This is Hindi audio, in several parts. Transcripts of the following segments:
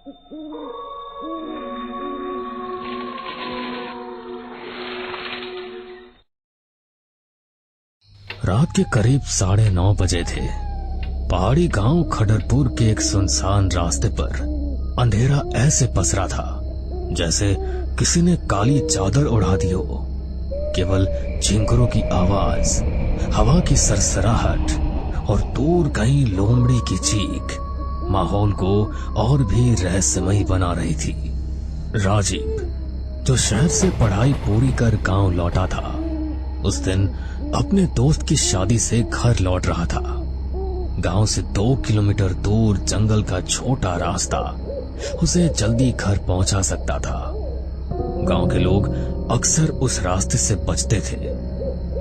रात के करीब 9:30 बजे थे। पहाड़ी गांव खडरपुर के एक सुनसान रास्ते पर अंधेरा ऐसे पसरा था जैसे किसी ने काली चादर उड़ा दी हो। केवल झिंगुरों की आवाज, हवा की सरसराहट और दूर कहीं लोमड़ी की चीख माहौल को और भी रहस्यमयी बना रही थी। राजीव, जो शहर से पढ़ाई पूरी कर गांव लौटा था, उस दिन अपने दोस्त की शादी से घर लौट रहा था। गांव से 2 किलोमीटर दूर जंगल का छोटा रास्ता उसे जल्दी घर पहुंचा सकता था। गांव के लोग अक्सर उस रास्ते से बचते थे,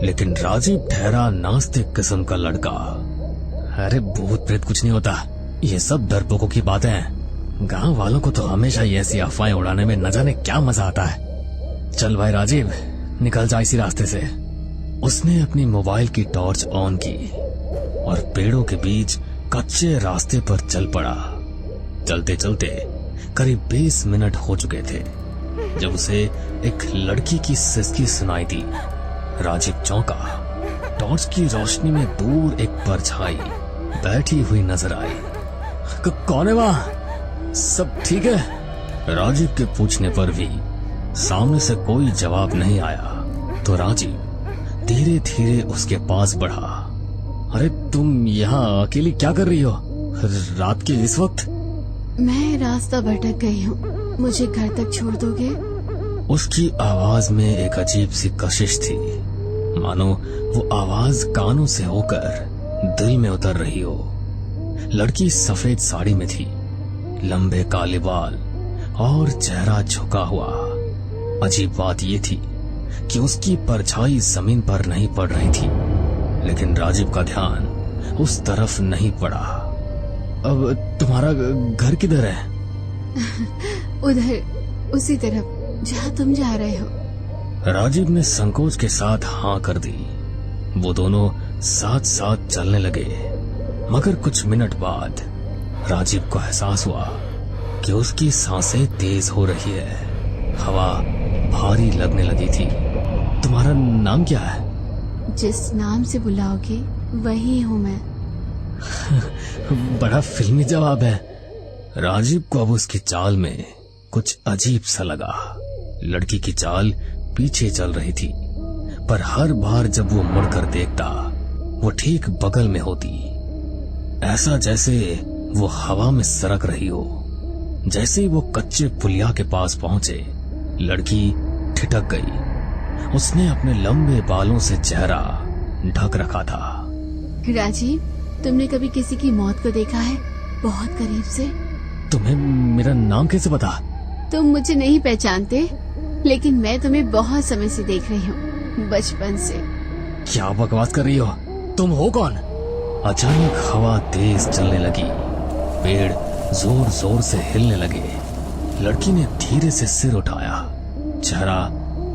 लेकिन राजीव ठहरा नास्तिक किस्म का लड़का। अरे भूत प्रेत कुछ नहीं होता, ये सब डरपोकों की बातें हैं। गांव वालों को तो हमेशा ही ऐसी अफवाहें उड़ाने में न जाने क्या मजा आता है। चल भाई राजीव, निकल जा इसी रास्ते से। उसने अपनी मोबाइल की टॉर्च ऑन की और पेड़ों के बीच कच्चे रास्ते पर चल पड़ा। चलते चलते करीब 20 मिनट हो चुके थे जब उसे एक लड़की की सिसकी सुनाई दी। राजीव चौंका। टॉर्च की रोशनी में दूर एक परछाई बैठी हुई नजर आई। कौन है वहां? सब ठीक है? राजीव के पूछने पर भी सामने से कोई जवाब नहीं आया तो राजीव धीरे धीरे उसके पास बढ़ा। अरे तुम यहाँ अकेली क्या कर रही हो रात के इस वक्त? मैं रास्ता भटक गई हूँ, मुझे घर तक छोड़ दोगे? उसकी आवाज में एक अजीब सी कशिश थी, मानो वो आवाज कानों से होकर दिल में उतर रही हो। लड़की सफेद साड़ी में थी, लंबे काले बाल और चेहरा झुका हुआ। अजीब बात ये थी कि उसकी परछाई जमीन पर नहीं पड़ रही थी, लेकिन राजीव का ध्यान उस तरफ नहीं पड़ा। अब तुम्हारा घर किधर है? उधर, उसी तरफ जहाँ तुम जा रहे हो। राजीव ने संकोच के साथ हाँ कर दी। वो दोनों साथ साथ चलने लगे, मगर कुछ मिनट बाद राजीव को एहसास हुआ कि उसकी सांसें तेज हो रही है, हवा भारी लगने लगी थी। तुम्हारा नाम क्या है? जिस नाम से बुलाओगे वही हूँ मैं। बड़ा फिल्मी जवाब है। राजीव को अब उसकी चाल में कुछ अजीब सा लगा। लड़की की चाल पीछे चल रही थी, पर हर बार जब वो मुड़कर देखता वो ठीक बगल में होती, ऐसा जैसे वो हवा में सरक रही हो। जैसे ही वो कच्चे पुलिया के पास पहुंचे, लड़की ठिठक गई। उसने अपने लंबे बालों से चेहरा ढक रखा था। राजीव, तुमने कभी किसी की मौत को देखा है बहुत करीब से? तुम्हें मेरा नाम कैसे पता? तुम मुझे नहीं पहचानते, लेकिन मैं तुम्हें बहुत समय से देख रही हूँ, बचपन से। क्या बकवास कर रही हो? तुम हो कौन? अचानक हवा तेज चलने लगी, पेड़ जोर जोर से हिलने लगे। लड़की ने धीरे से सिर उठाया। चेहरा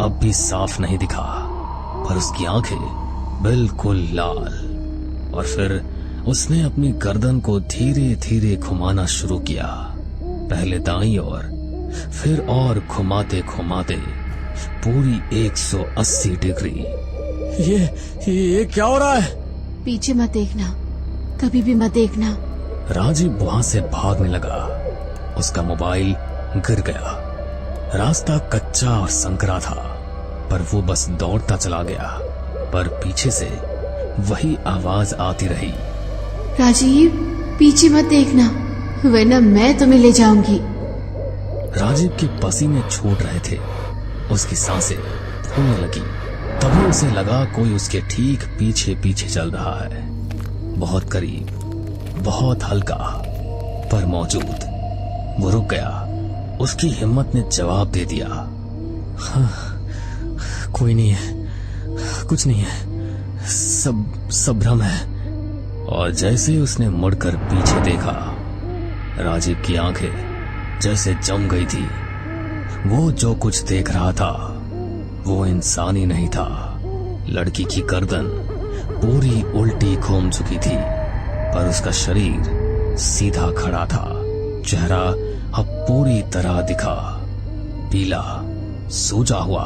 अब भी साफ नहीं दिखा, पर उसकी आंखें बिल्कुल लाल। और फिर उसने अपनी गर्दन को धीरे धीरे घुमाना शुरू किया, पहले दाईं ओर, फिर और घुमाते घुमाते पूरी 180 डिग्री। ये क्या हो रहा है? पीछे मत देखना, कभी भी मत देखना। राजीव वहां से भागने लगा। उसका मोबाइल गिर गया। रास्ता कच्चा और संकरा था, पर वो बस दौड़ता चला गया। पर पीछे से वही आवाज आती रही, राजीव पीछे मत देखना, वरना मैं तुम्हें ले जाऊंगी। राजीव के पसीने छूट रहे थे, उसकी सांसें फूलने लगी। तभी उसे लगा कोई उसके ठीक पीछे पीछे चल रहा है, बहुत करीब, बहुत हल्का, पर मौजूद। वो रुक गया। उसकी हिम्मत ने जवाब दे दिया, हाँ, कोई नहीं है, कुछ नहीं है, सब भ्रम है। और जैसे ही उसने मुड़कर पीछे देखा, राजीव की आंखें जैसे जम गई थी। वो जो कुछ देख रहा था वो इंसान ही नहीं था। लड़की की गर्दन पूरी उल्टी घूम चुकी थी, पर उसका शरीर सीधा खड़ा था। चेहरा अब पूरी तरह दिखा, पीला, सूजा हुआ,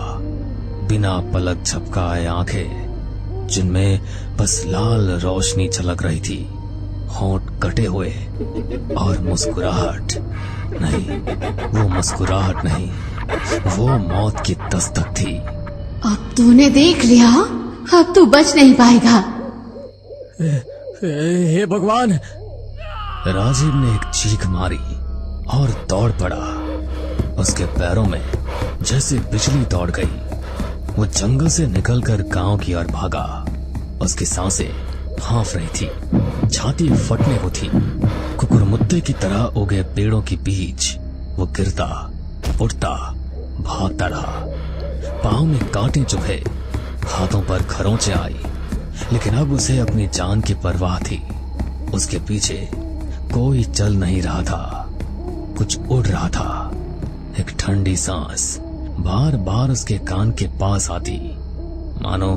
बिना पलक झपकाए आंखें जिनमें बस लाल रोशनी झलक रही थी, होंठ कटे हुए और मुस्कुराहट नहीं, वो मुस्कुराहट नहीं, वो मौत की दस्तक थी। अब तूने देख लिया, अब तू बच नहीं पाएगा। हे भगवान! राजीव ने एक चीख मारी और दौड़ पड़ा। उसके पैरों में जैसे बिजली दौड़ गई। वो जंगल से निकलकर गांव की ओर भागा। उसकी सांसें हांफ रही थी, छाती फटने को थी। कुकुरमुत्ते की तरह उगे पेड़ों के बीच वो गिरता, उठता, भागता रहा। पांव में कांटे चुभे, हाथों पर खरोंचे आई, लेकिन अब उसे अपनी जान की परवाह थी। उसके पीछे कोई चल नहीं रहा था, कुछ उड़ रहा था। एक ठंडी सांस बार बार उसके कान के पास आती, मानो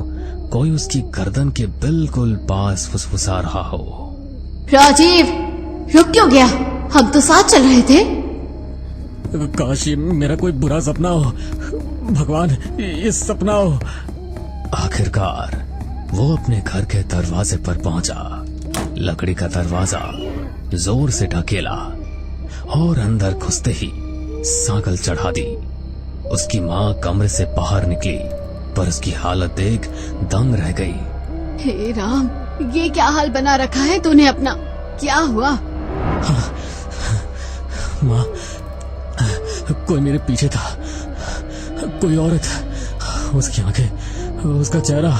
कोई उसकी गर्दन के बिल्कुल पास फुसफुसा रहा हो। राजीव, रुक क्यों गया? हम तो साथ चल रहे थे। काश ये मेरा कोई बुरा सपना हो, भगवान, ये सपना हो। आखिरकार वो अपने घर के दरवाजे पर पहुंचा। लकड़ी का दरवाजा जोर से ढकेला और अंदर घुसते ही सांकल चढ़ा दी। उसकी माँ कमरे से बाहर निकली, पर उसकी हालत देख दंग रह गई। हे राम, ये क्या हाल बना रखा है तूने अपना? क्या हुआ? माँ, कोई मेरे पीछे था, कोई औरत, उसकी आंखें, उसका चेहरा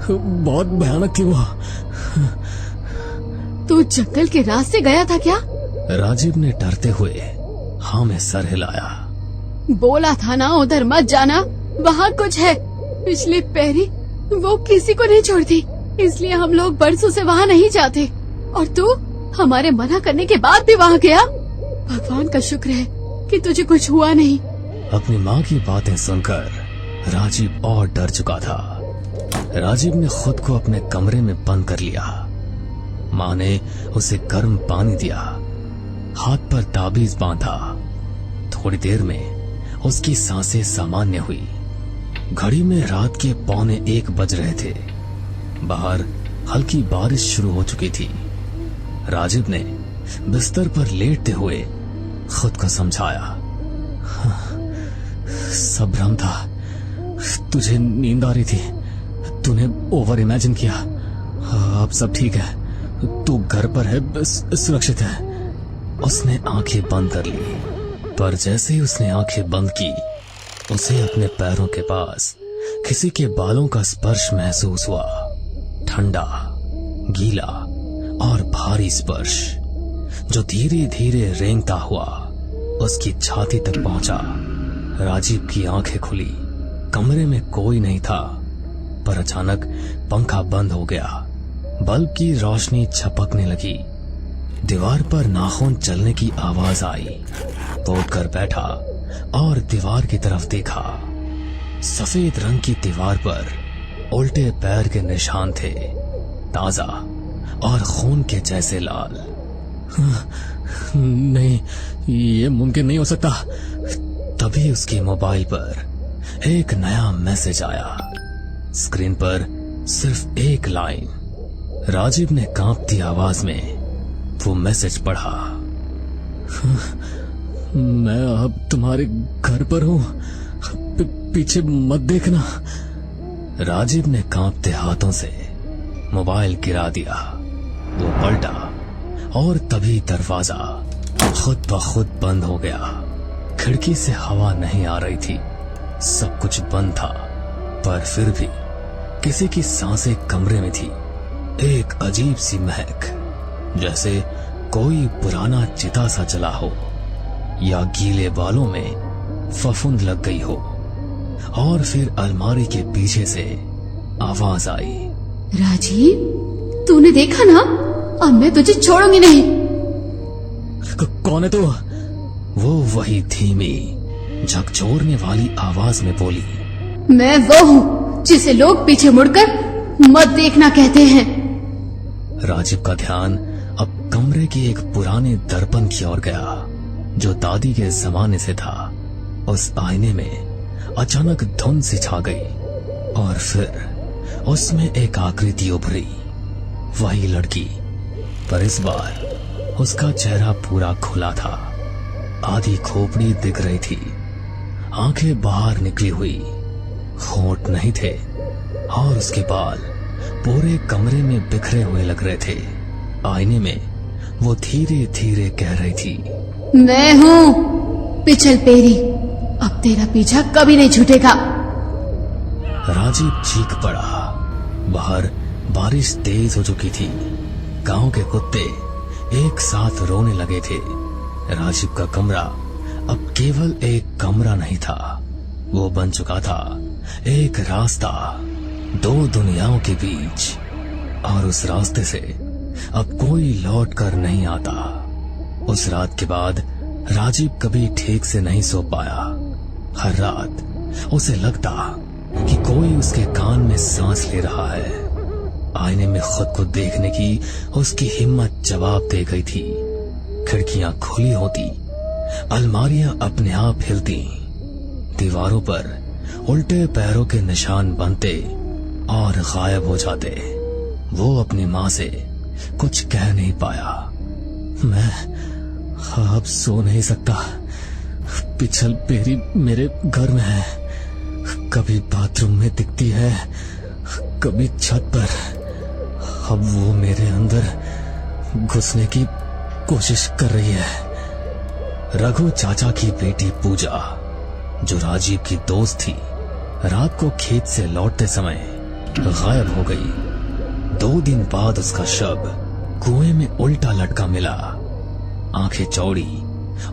बहुत भयानक थी। वो तू जंगल के रास्ते गया था क्या? राजीव ने डरते हुए हाँ में सर हिलाया। बोला था ना उधर मत जाना, वहाँ कुछ है। पिछले पैरी वो किसी को नहीं छोड़ती, इसलिए हम लोग बरसों से वहाँ नहीं जाते। और तू हमारे मना करने के बाद भी वहाँ गया। भगवान का शुक्र है कि तुझे कुछ हुआ नहीं। अपनी माँ की बातें सुनकर राजीव और डर चुका था। राजीव ने खुद को अपने कमरे में बंद कर लिया। माँ ने उसे गर्म पानी दिया, हाथ पर ताबीज बांधा। थोड़ी देर में उसकी सांसें सामान्य हुई। घड़ी में रात के 1:45 बज रहे थे। बाहर हल्की बारिश शुरू हो चुकी थी। राजीव ने बिस्तर पर लेटते हुए खुद को समझाया, सब भ्रम था, तुझे नींद आ रही थी, तूने ओवर इमेजिन किया। अब सब ठीक है, तू घर पर है, सुरक्षित है। उसने आंखें बंद कर ली, पर जैसे ही उसने आंखें बंद की, उसे अपने पैरों के पास किसी के बालों का स्पर्श महसूस हुआ। ठंडा, गीला और भारी स्पर्श जो धीरे धीरे रेंगता हुआ उसकी छाती तक पहुंचा। राजीव की आंखें खुली। कमरे में कोई नहीं था, पर अचानक पंखा बंद हो गया। बल्ब की रोशनी झपकने लगी। दीवार पर नाखून चलने की आवाज आई। वो उठकर बैठा और दीवार की तरफ देखा। सफेद रंग की दीवार पर उल्टे पैर के निशान थे, ताजा और खून के जैसे लाल। नहीं, ये मुमकिन नहीं हो सकता। तभी उसके मोबाइल पर एक नया मैसेज आया। स्क्रीन पर सिर्फ एक लाइन। राजीव ने कांपती आवाज में वो मैसेज पढ़ा, मैं अब तुम्हारे घर पर हूं, पीछे मत देखना। राजीव ने कांपते हाथों से मोबाइल गिरा दिया। वो पलटा और तभी दरवाजा खुद ब खुद बंद हो गया। खिड़की से हवा नहीं आ रही थी, सब कुछ बंद था, पर फिर भी किसी की सांसें कमरे में थी। एक अजीब सी महक, जैसे कोई पुराना चिता सा जला हो या गीले बालों में फफूंद लग गई हो। और फिर अलमारी के पीछे से आवाज आई, राजीव, तूने देखा ना, अब मैं तुझे छोड़ूंगी नहीं। कौन है तू? वो वही धीमी झकझोरने वाली आवाज में बोली, मैं वो हूँ जिसे लोग पीछे मुड़कर मत देखना कहते हैं। राजीव का ध्यान अब कमरे के एक पुराने दर्पण की ओर गया। जो दादी के जमाने से था, उस आईने में अचानक धुंध सी छा गई और फिर उसमें एक आकृति उभरी। वही लड़की, पर इस बार उसका चेहरा पूरा खुला था। आधी खोपड़ी दिख रही थी, आंखें बाहर निकली हुई, होंठ नहीं थे और उसके बाल पूरे कमरे में बिखरे हुए लग रहे थे। आईने में वो धीरे धीरे कह रही थी, मैं हूँ पिछल पेरी, अब तेरा पीछा कभी नहीं छूटेगा। राजीव चीख पड़ा। बाहर बारिश तेज हो चुकी थी। गांव के कुत्ते एक साथ रोने लगे थे। राजीव का कमरा अब केवल एक कमरा नहीं था, वो बन चुका था एक रास्ता दो दुनियाओं के बीच, और उस रास्ते से अब कोई लौट कर नहीं आता। उस रात के बाद राजीव कभी ठीक से नहीं सो पाया। हर रात उसे लगता कि कोई उसके कान में सांस ले रहा है। आईने में खुद को देखने की उसकी हिम्मत जवाब दे गई थी। खिड़कियां खुली होती, अलमारियां अपने आप हिलती, दीवारों पर उल्टे पैरों के निशान बनते और गायब हो जाते। वो अपनी माँ से कुछ कह नहीं पाया। मैं अब सो नहीं सकता। पिछल पेरी मेरे घर में है, कभी बाथरूम में दिखती है, कभी छत पर। अब वो मेरे अंदर घुसने की कोशिश कर रही है। रघु चाचा की बेटी पूजा, जो राजीव की दोस्त थी, रात को खेत से लौटते समय गायब हो गई। 2 दिन बाद उसका शव कुएं में उल्टा लटका मिला, आंखें चौड़ी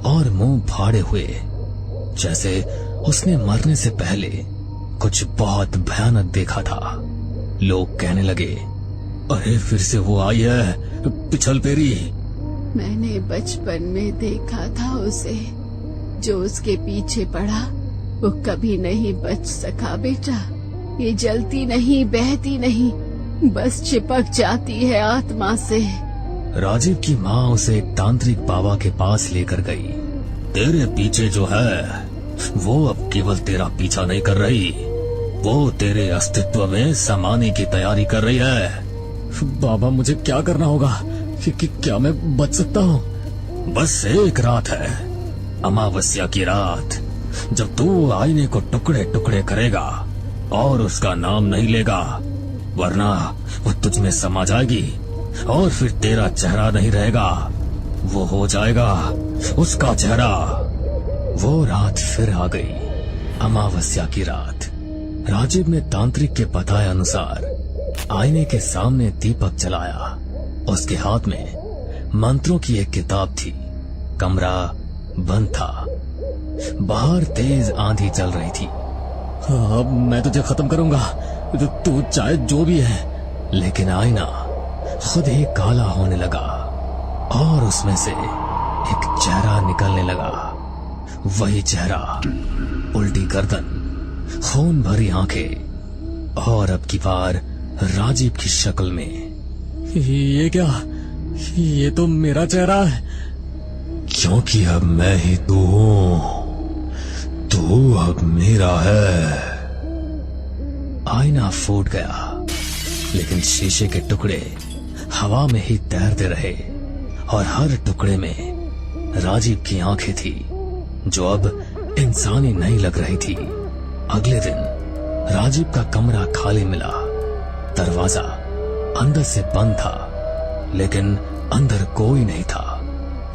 और मुंह फाड़े हुए, जैसे उसने मरने से पहले कुछ बहुत भयानक देखा था। लोग कहने लगे, अरे फिर से वो आई है पिछल पेरी। मैंने बचपन में देखा था उसे, जो उसके पीछे पड़ा वो कभी नहीं बच सका बेटा। ये जलती नहीं, बहती नहीं, बस चिपक जाती है आत्मा से। राजीव की माँ उसे एक तांत्रिक बाबा के पास लेकर गई। तेरे पीछे जो है वो अब केवल तेरा पीछा नहीं कर रही, वो तेरे अस्तित्व में समाने की तैयारी कर रही है। बाबा मुझे क्या करना होगा? क्या मैं बच सकता हूँ? बस एक रात है, अमावस्या की रात, जब तू आईने को टुकड़े टुकड़े करेगा और उसका नाम नहीं लेगा, वरना वो तुझ में समा जाएगी और फिर तेरा चेहरा नहीं रहेगा, वो हो जाएगा उसका चेहरा। वो रात फिर आ गई, अमावस्या की रात। राजीव ने तांत्रिक के बताए अनुसार आईने के सामने दीपक जलाया। उसके हाथ में मंत्रों की एक किताब थी। कमरा बंद था। बाहर तेज आंधी चल रही थी। अब मैं तुझे खत्म करूंगा, तू चाहे जो भी है। लेकिन आईना खुद ही काला होने लगा और उसमें से एक चेहरा निकलने लगा। वही चेहरा, उल्टी गर्दन, खून भरी आंखें और अब की बार राजीव की शक्ल में। ये क्या? ये तो मेरा चेहरा है। क्योंकि अब मैं ही तू हूं, तू अब मेरा है। आईना फूट गया, लेकिन शीशे के टुकड़े हवा में ही तैरते रहे और हर टुकड़े में राजीव की आंखें थी, जो अब इंसानी नहीं लग रही थी। अगले दिन राजीव का कमरा खाली मिला। दरवाजा अंदर से बंद था, लेकिन अंदर कोई नहीं था।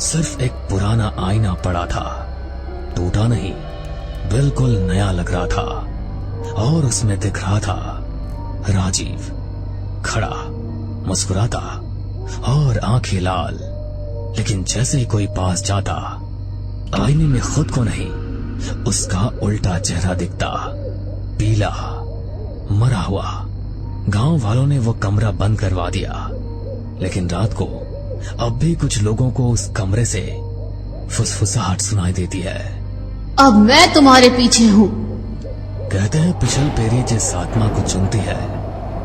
सिर्फ एक पुराना आईना पड़ा था, टूटा नहीं, बिल्कुल नया लग रहा था। और उसमें दिख रहा था राजीव खड़ा, मुस्कुराता और आंखें लाल। लेकिन जैसे ही कोई पास जाता, आईने में खुद को नहीं, उसका उल्टा चेहरा दिखता, पीला, मरा हुआ। गांव वालों ने वो कमरा बंद करवा दिया, लेकिन रात को अब भी कुछ लोगों को उस कमरे से फुसफुसाहट सुनाई देती है। अब मैं तुम्हारे पीछे हूँ। कहते हैं पिछल पेरी जिस आत्मा को चुनती है,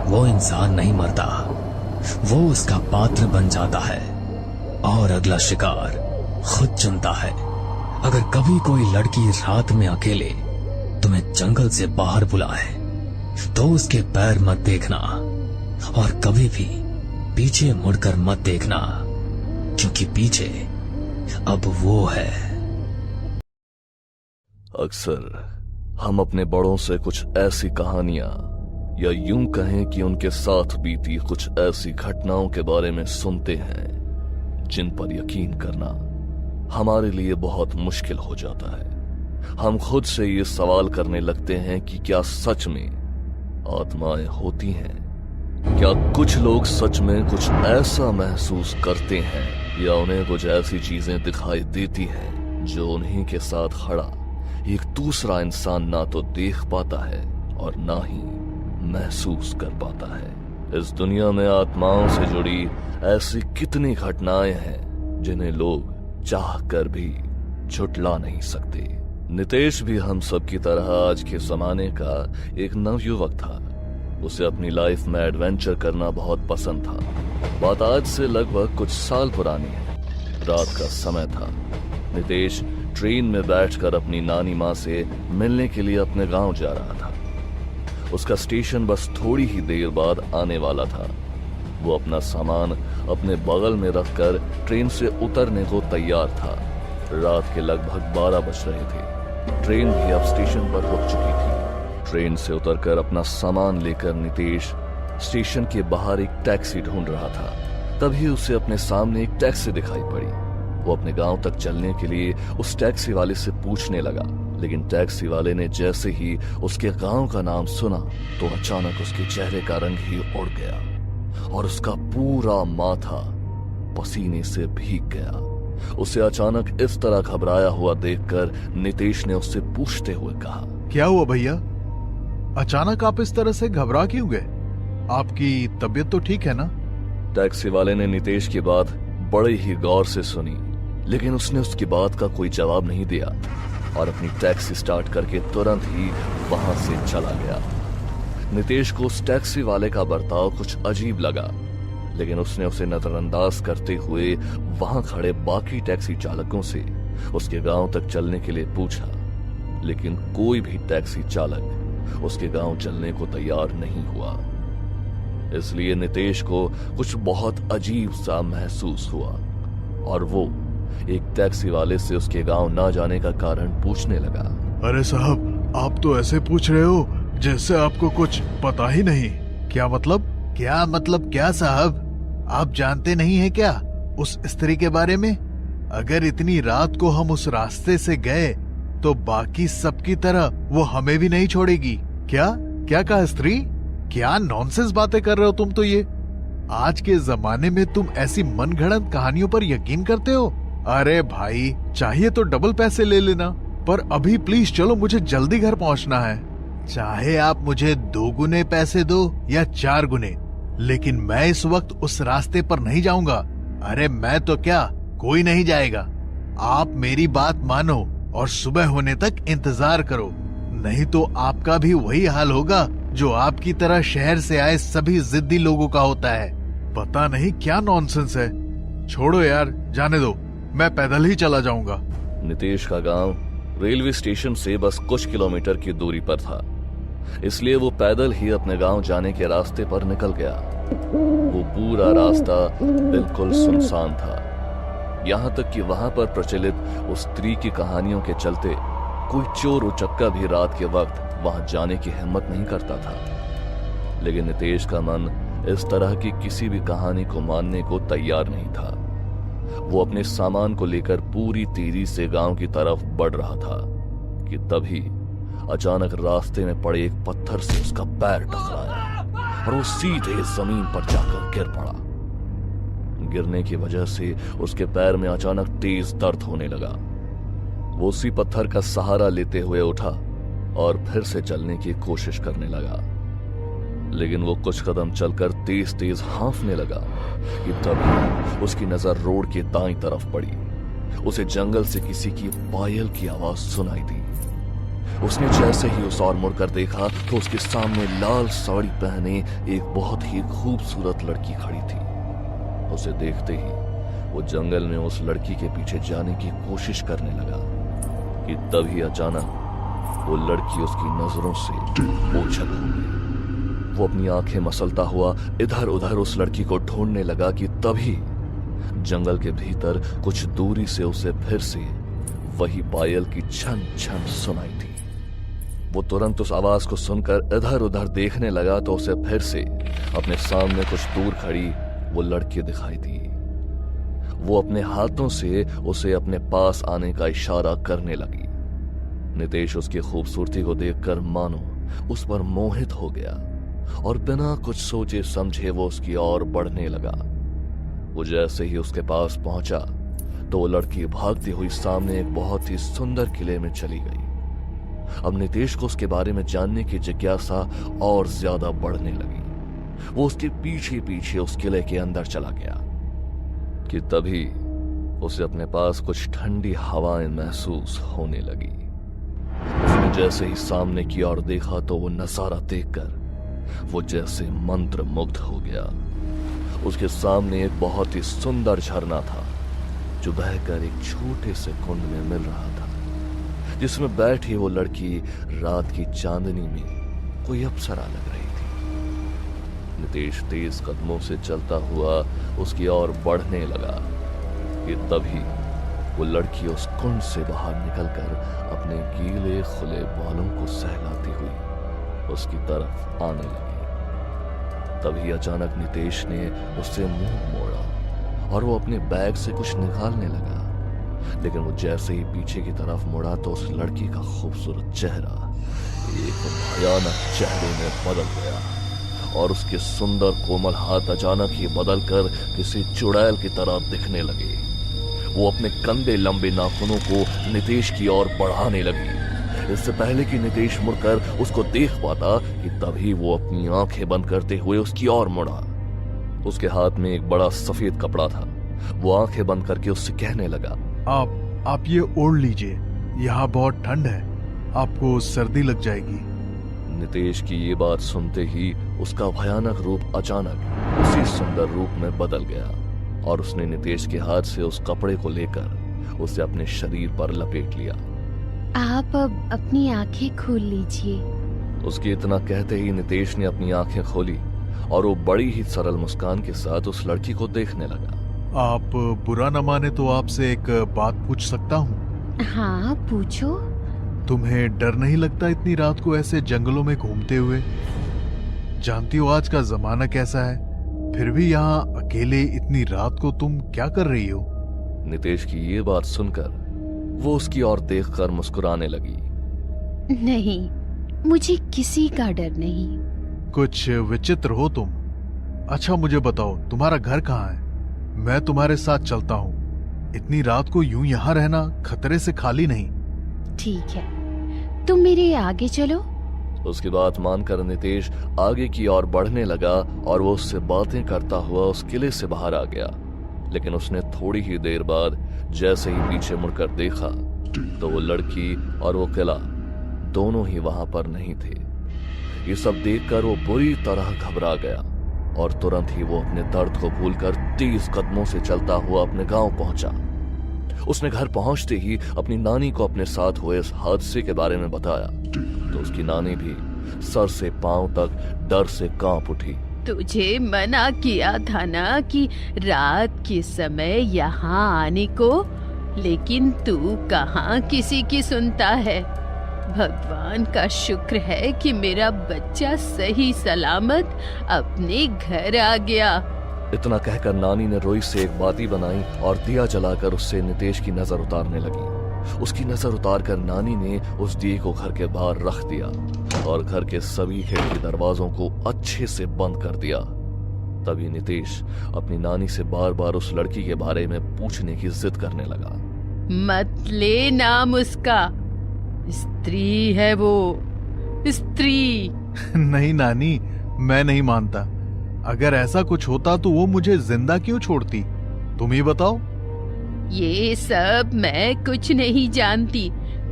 वो इंसान नहीं मरता, वो उसका पात्र बन जाता है और अगला शिकार खुद चुनता है। अगर कभी कोई लड़की रात में अकेले तुम्हें जंगल से बाहर बुलाए तो उसके पैर मत देखना और कभी भी पीछे मुड़कर मत देखना, क्योंकि पीछे अब वो है। अक्सर हम अपने बड़ों से कुछ ऐसी कहानियां या यूं कहें कि उनके साथ बीती कुछ ऐसी घटनाओं के बारे में सुनते हैं जिन पर यकीन करना हमारे लिए बहुत मुश्किल हो जाता है। हम खुद से ये सवाल करने लगते हैं कि क्या सच में आत्माएं होती हैं? क्या कुछ लोग सच में कुछ ऐसा महसूस करते हैं या उन्हें कुछ ऐसी चीजें दिखाई देती हैं जो उन्हीं के साथ खड़ा एक दूसरा इंसान ना तो देख पाता है और ना ही महसूस कर पाता है। इस दुनिया में आत्माओं से जुड़ी ऐसी कितनी घटनाएं हैं जिन्हें लोग चाह कर भी झुटला नहीं सकते। नितेश भी हम सब की तरह आज के जमाने का एक नवयुवक था। उसे अपनी लाइफ में एडवेंचर करना बहुत पसंद था। बात आज से लगभग कुछ साल पुरानी है। रात का समय था। नितेश ट्रेन में बैठकर अपनी नानी माँ से मिलने के लिए अपने गांव जा रहा था। उसका स्टेशन बस थोड़ी ही देर बाद आने वाला था। वो अपना सामान अपने बगल में रखकर ट्रेन से उतरने को तैयार था। रात के लगभग 12 बज रहे थे। ट्रेन भी अब स्टेशन पर रुक चुकी थी। ट्रेन से उतरकर अपना सामान लेकर नितेश स्टेशन के बाहर एक टैक्सी ढूंढ रहा था। तभी उसे अपने सामने एक टैक्सी दिखाई पड़ी। वो अपने गांव तक चलने के लिए उस टैक्सी वाले से पूछने लगा, लेकिन टैक्सी वाले ने जैसे ही उसके गांव का नाम सुना तो अचानक उसके चेहरे का रंग ही उड़ गया और उसका पूरा माथा पसीने से भीग गया। उसे अचानक इस तरह घबराया हुआ देखकर नितेश ने उससे पूछते हुए कहा, क्या हुआ भैया? अचानक आप इस तरह से घबरा क्यों गए? आपकी तबीयत तो ठीक है ना? टैक्सी वाले ने नितेश की बात बड़े ही गौर से सुनी, लेकिन उसने उसकी बात का कोई जवाब नहीं दिया और अपनी टैक्सी स्टार्ट करके तुरंत ही वहां से चला गया। नितेश को उस टैक्सी वाले का बर्ताव कुछ अजीब लगा, लेकिन उसने उसे नजरअंदाज करते हुए वहां खड़े बाकी टैक्सी चालकों से उसके गांव तक चलने के लिए पूछा, लेकिन कोई भी टैक्सी चालक उसके गांव चलने को तैयार नहीं हुआ। इसलिए नितेश को कुछ बहुत अजीब सा महसूस हुआ और वो एक टैक्सी वाले से उसके गांव ना जाने का कारण पूछने लगा। अरे साहब, आप तो ऐसे पूछ रहे हो जैसे आपको कुछ पता ही नहीं। क्या मतलब? क्या साहब? आप जानते नहीं है क्या उस स्त्री के बारे में? अगर इतनी रात को हम उस रास्ते से गए तो बाकी सबकी तरह वो हमें भी नहीं छोड़ेगी। क्या कहा स्त्री? क्या नॉनसेंस बातें कर रहे हो तुम तो ये? आज के जमाने में तुम ऐसी मनगढ़ंत कहानियों पर यकीन करते हो? अरे भाई, चाहिए तो डबल पैसे ले लेना, पर अभी प्लीज चलो, मुझे जल्दी घर पहुंचना है। चाहे आप मुझे 2 गुने पैसे दो या 4 गुने, लेकिन मैं इस वक्त उस रास्ते पर नहीं जाऊंगा। अरे मैं तो क्या, कोई नहीं जाएगा। आप मेरी बात मानो और सुबह होने तक इंतजार करो, नहीं तो आपका भी वही हाल होगा जो आपकी तरह शहर से आए सभी जिद्दी लोगों का होता है। पता नहीं क्या नॉनसेंस है। छोड़ो यार, जाने दो, मैं पैदल ही चला जाऊंगा। नितेश का गांव रेलवे स्टेशन से बस कुछ किलोमीटर की दूरी पर था, इसलिए वो पैदल ही अपने गांव जाने के रास्ते पर निकल गया। वो पूरा रास्ता बिल्कुल सुनसान था, यहाँ तक कि वहां पर प्रचलित उस स्त्री की कहानियों के चलते कोई चोर उचक्का भी रात के वक्त वहां जाने की हिम्मत नहीं करता था। लेकिन नितेश का मन इस तरह की किसी भी कहानी को मानने को तैयार नहीं था। वो अपने सामान को लेकर पूरी तेजी से गांव की तरफ बढ़ रहा था कि तभी अचानक रास्ते में पड़े एक पत्थर से उसका पैर टकराया और वो सीधे जमीन पर जाकर गिर पड़ा। गिरने की वजह से उसके पैर में अचानक तेज दर्द होने लगा। वो उसी पत्थर का सहारा लेते हुए उठा और फिर से चलने की कोशिश करने लगा, लेकिन वो कुछ कदम चलकर तेज तेज हाँफने लगा कि तभी उसकी नजर रोड के दाईं तरफ पड़ी। उसे जंगल से किसी की पायल की आवाज सुनाई दी। उसने जैसे ही उस ओर मुड़कर देखा तो उसके सामने लाल साड़ी पहने एक बहुत ही खूबसूरत लड़की खड़ी थी। उसे देखते ही वो जंगल में उस लड़की के पीछे जाने की कोशिश करने लगा, कि तभी अचानक वो लड़की उसकी नजरों से ओझल हो गई। वो अपनी आंखें मसलता हुआ इधर उधर उस लड़की को ढूंढने लगा कि तभी जंगल के भीतर कुछ दूरी से उसे फिर से वही पायल की छन छन सुनाई दी। वो तुरंत उस आवाज को सुनकर इधर उधर देखने लगा तो उसे फिर से अपने सामने कुछ दूर खड़ी वो लड़की दिखाई दी। वो अपने हाथों से उसे अपने पास आने का इशारा करने लगी। नितेश उसकी खूबसूरती को देखकर मानो उस पर मोहित हो गया और बिना कुछ सोचे समझे वो उसकी ओर बढ़ने लगा। वो जैसे ही उसके पास पहुंचा तो वो लड़की भागती हुई सामने एक बहुत ही सुंदर किले में चली गई। अब नितेश को उसके बारे में जानने की जिज्ञासा और ज्यादा बढ़ने लगी। वो उसके पीछे पीछे उस किले के अंदर चला गया कि तभी उसे अपने पास कुछ ठंडी हवाएं महसूस होने लगी। उसने जैसे ही सामने की ओर देखा तो वो नजारा देखकर वो जैसे मंत्र मुग्ध हो गया। उसके सामने एक बहुत ही सुंदर झरना था जो बहकर एक छोटे से कुंड में मिल रहा था, जिसमें बैठी वो लड़की रात की चांदनी में कोई अप्सरा लग रही थी। नितेश तेज कदमों से चलता हुआ उसकी ओर बढ़ने लगा कि तभी वो लड़की उस कुंड से बाहर निकलकर अपने गीले खुले बालों को सहलाती हुई उसकी तरफ आने लगी। तभी अचानक नितेश ने उससे मुंह मोड़ा और वो अपने बैग से कुछ निकालने लगा, लेकिन वो जैसे ही पीछे की तरफ मुड़ा तो उस लड़की का खूबसूरत चेहरा एक भयानक चेहरे में बदल गया और उसके सुंदर कोमल हाथ अचानक ही बदलकर किसी चुड़ैल की तरह दिखने लगे। वो अपने कंधे लंबे नाखूनों को नितेश की ओर बढ़ाने लगी। इससे पहले कि नितेश मुड़कर उसको देख पाता कि तभी वो अपनी आंखें बंद करते हुए उसकी ओर मुड़ा। उसके हाथ में एक बड़ा सफेद कपड़ा था। वो आंखें बंद करके उससे कहने लगा, आप ये ओढ़ लीजिए, यहाँ बहुत ठंड है, आपको सर्दी लग जाएगी। नितेश की ये बात सुनते ही उसका भयानक रूप अचानक उसी सुंदर रूप में बदल गया और उसने नितेश के हाथ से उस कपड़े को लेकर उसे अपने शरीर पर लपेट लिया। आप अब अपनी आंखें खोल लीजिए। उसके इतना कहते ही नितेश ने अपनी आंखें खोली और वो बड़ी ही सरल मुस्कान के साथ उस लड़की को देखने लगा। आप बुरा न माने तो आपसे एक बात पूछ सकता हूँ? हाँ, पूछो। तुम्हें डर नहीं लगता इतनी रात को ऐसे जंगलों में घूमते हुए? जानती हो आज का जमाना कैसा है, फिर भी यहाँ अकेले इतनी रात को तुम क्या कर रही हो? नितेश की ये बात सुनकर वो उसकी ओर देखकर मुस्कुराने लगी। नहीं, मुझे किसी का डर नहीं। कुछ विचित्र हो तुम। अच्छा मुझे बताओ, तुम्हारा घर कहाँ है? मैं तुम्हारे साथ चलता हूँ। इतनी रात को यूं यहाँ रहना खतरे से खाली नहीं। ठीक है, तुम मेरे आगे चलो। उसकी बात मानकर नितेश आगे की ओर बढ़ने लगा और वो उससे बातें करता हुआ उस किले से बाहर आ गया। लेकिन उसने थोड़ी ही देर बाद जैसे ही पीछे मुड़कर देखा तो वो लड़की और वो किला दोनों ही वहां पर नहीं थे। ये सब देखकर वो बुरी तरह घबरा गया और तुरंत ही वो अपने दर्द को भूलकर तेज कदमों से चलता हुआ अपने गांव पहुंचा। उसने घर पहुंचते ही अपनी नानी को अपने साथ हुए इस हादसे के बारे में बताया तो उसकी नानी भी सर से पांव तक डर से कांप उठी। तुझे मना किया था ना कि रात के समय यहाँ आने को, लेकिन तू कहाँ किसी की सुनता है। भगवान का शुक्र है कि मेरा बच्चा सही सलामत अपने घर आ गया। इतना कहकर नानी ने रोई से एक बाती बनाई और दिया जलाकर उससे नितेश की नजर उतारने लगी। उसकी नजर उतारकर नानी ने उस दिए को घर के बाहर रख दिया और घर के सभी खिड़की दरवाजों को अच्छे से बंद कर दिया। तभी नितेश अपनी नानी से बार बार उस लड़की के बारे में पूछने की जिद करने लगा। मत ले नाम उसका, स्त्री है वो, स्त्री। नहीं नानी, मैं नहीं मानता। अगर ऐसा कुछ होता तो वो मुझे जिंदा क्यों छोड़ती? तुम ही बताओ। ये सब मैं कुछ नहीं जानती।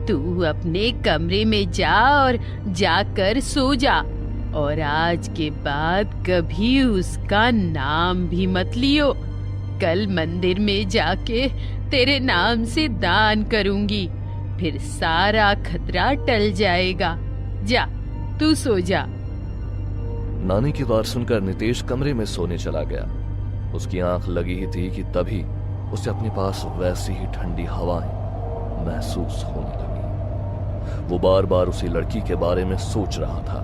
तू अपने कमरे में जा और जाकर सो जा और आज के बाद कभी उसका नाम भी मत लियो। कल मंदिर में जाके तेरे नाम से दान करूंगी। फिर सारा खतरा टल जाएगा। जा, तू सो जा। नानी की बात सुनकर नितेश कमरे में सोने चला गया। उसकी आंख लगी ही थी कि तभी उसे अपने पास वैसी ही ठंडी हवाएं महसूस होने लगी। वो बार बार उसी लड़की के बारे में सोच रहा था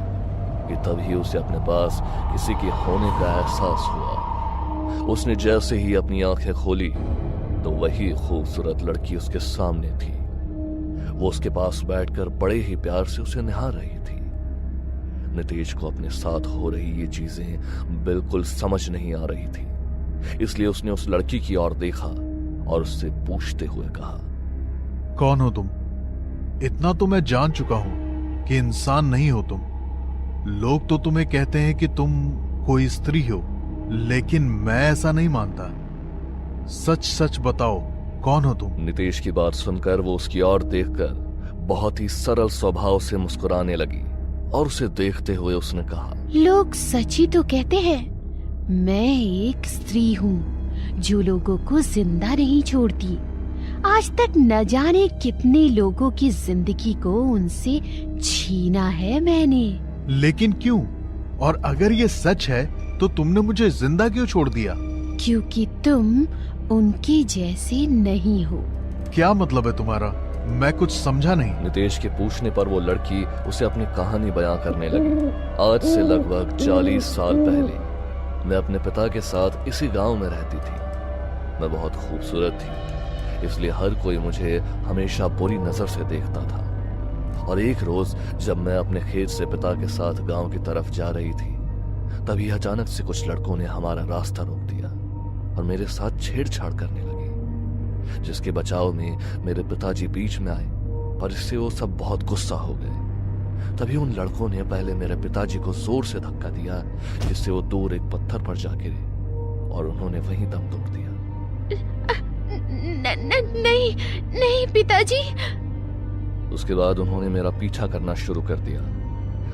कि तभी उसे अपने पास किसी के होने का एहसास हुआ। उसने जैसे ही अपनी आंखें खोली तो वही खूबसूरत लड़की उसके सामने थी। वो उसके पास बैठकर बड़े ही प्यार से उसे निहार रही थी। नितेश को अपने साथ हो रही ये चीजें बिल्कुल समझ नहीं आ रही थी, इसलिए उसने उस लड़की की ओर देखा और उससे पूछते हुए कहा, कौन हो तुम? इतना तो मैं जान चुका हूं कि इंसान नहीं हो तुम। लोग तो तुम्हें कहते हैं कि तुम कोई स्त्री हो, लेकिन मैं ऐसा नहीं मानता। सच सच बताओ, कौन हो तुम? नितेश की बात सुनकर वो उसकी ओर देखकर बहुत ही सरल स्वभाव से मुस्कुराने लगी और उसे देखते हुए उसने कहा, लोग सच ही तो कहते हैं। मैं एक स्त्री हूँ जो लोगों को जिंदा नहीं छोड़ती। आज तक न जाने कितने लोगों की जिंदगी को उनसे छीना है मैंने। लेकिन क्यों? और अगर ये सच है तो तुमने मुझे जिंदा क्यों छोड़ दिया? क्योंकि तुम उनके जैसे नहीं हो। क्या मतलब है तुम्हारा? मैं कुछ समझा नहीं। नितेश के पूछने पर वो लड़की उसे अपनी कहानी बयां करने लगी। आज से लगभग 40 साल पहले मैं अपने पिता के साथ इसी गांव में रहती थी। मैं बहुत खूबसूरत थी, इसलिए हर कोई मुझे हमेशा बुरी नजर से देखता था। और एक रोज जब मैं अपने खेत से पिता के साथ गांव की तरफ जा रही थी, तभी अचानक से कुछ लड़कों ने हमारा रास्ता रोक दिया और मेरे साथ छेड़छाड़ करने लगे, जिसके बचाव में मेरे पिताजी बीच में आए, पर इससे वो सब बहुत गुस्सा हो गए। तभी उन लड़कों ने पहले मेरे पिताजी को जोर से धक्का दिया, जिससे वो दूर एक पत्थर पर जा गिरे और उन्होंने वहीं दम तोड़ दिया। नहीं पिताजी। उसके बाद उन्होंने मेरा पीछा करना शुरू कर दिया,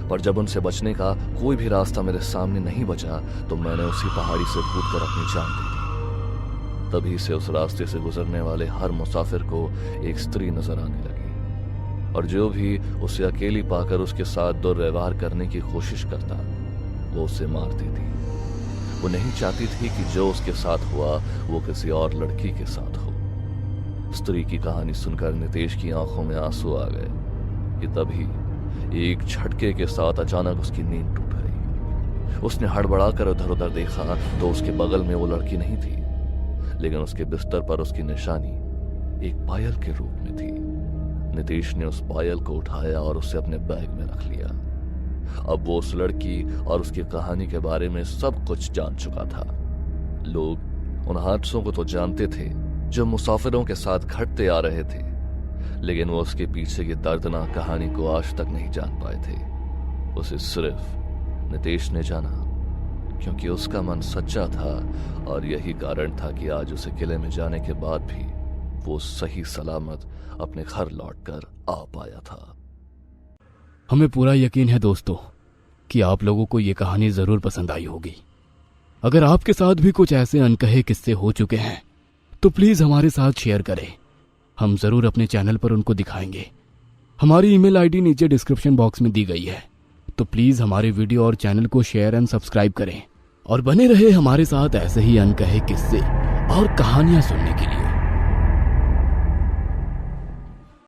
पर जब उनसे बचने का कोई भी रास्ता मेरे सामने नहीं बचा तो मैंने उसी पहाड़ी से कूदकर अपनी जान दे दी। तभी से उस रास्ते से गुजरने वाले हर मुसाफिर को एक स्त्री नजर आने लगी, और जो भी उसे अकेली पाकर उसके साथ दुर्व्यवहार करने की कोशिश करता वो उसे मार देती। वो नहीं चाहती थी कि जो उसके साथ हुआ वो किसी और लड़की के साथ हो। स्त्री की कहानी सुनकर नितेश की आंखों में आंसू आ गए कि तभी एक झटके के साथ अचानक उसकी नींद टूट गई। उसने हड़बड़ाकर उधर उधर देखा तो उसके बगल में वो लड़की नहीं थी, लेकिन उसके बिस्तर पर उसकी निशानी एक पायल के रूप में थी। नितेश ने उस पायल को उठाया और उसे अपने बैग में रख लिया। अब वो उस लड़की और उसकी कहानी के बारे में सब कुछ जान चुका था। लोग उन हादसों को तो जानते थे जो मुसाफिरों के साथ घटते आ रहे थे, लेकिन वो उसके पीछे की दर्दनाक कहानी को आज तक नहीं जान पाए थे। उसे सिर्फ नितेश ने जाना, क्योंकि उसका मन सच्चा था और यही कारण था कि आज उसे किले में जाने के बाद भी वो सही सलामत अपने घर लौटकर आ पाया था। हमें पूरा यकीन है दोस्तों कि आप लोगों को ये कहानी जरूर पसंद आई होगी। अगर आपके साथ भी कुछ ऐसे अनकहे किस्से हो चुके हैं तो प्लीज हमारे साथ शेयर करें, हम जरूर अपने चैनल पर उनको दिखाएंगे। हमारी ईमेल आईडी नीचे डिस्क्रिप्शन बॉक्स में दी गई है, तो प्लीज हमारे वीडियो और चैनल को शेयर एंड सब्सक्राइब करें और बने रहे हमारे साथ ऐसे ही अनकहे किस्से और कहानियां सुनने।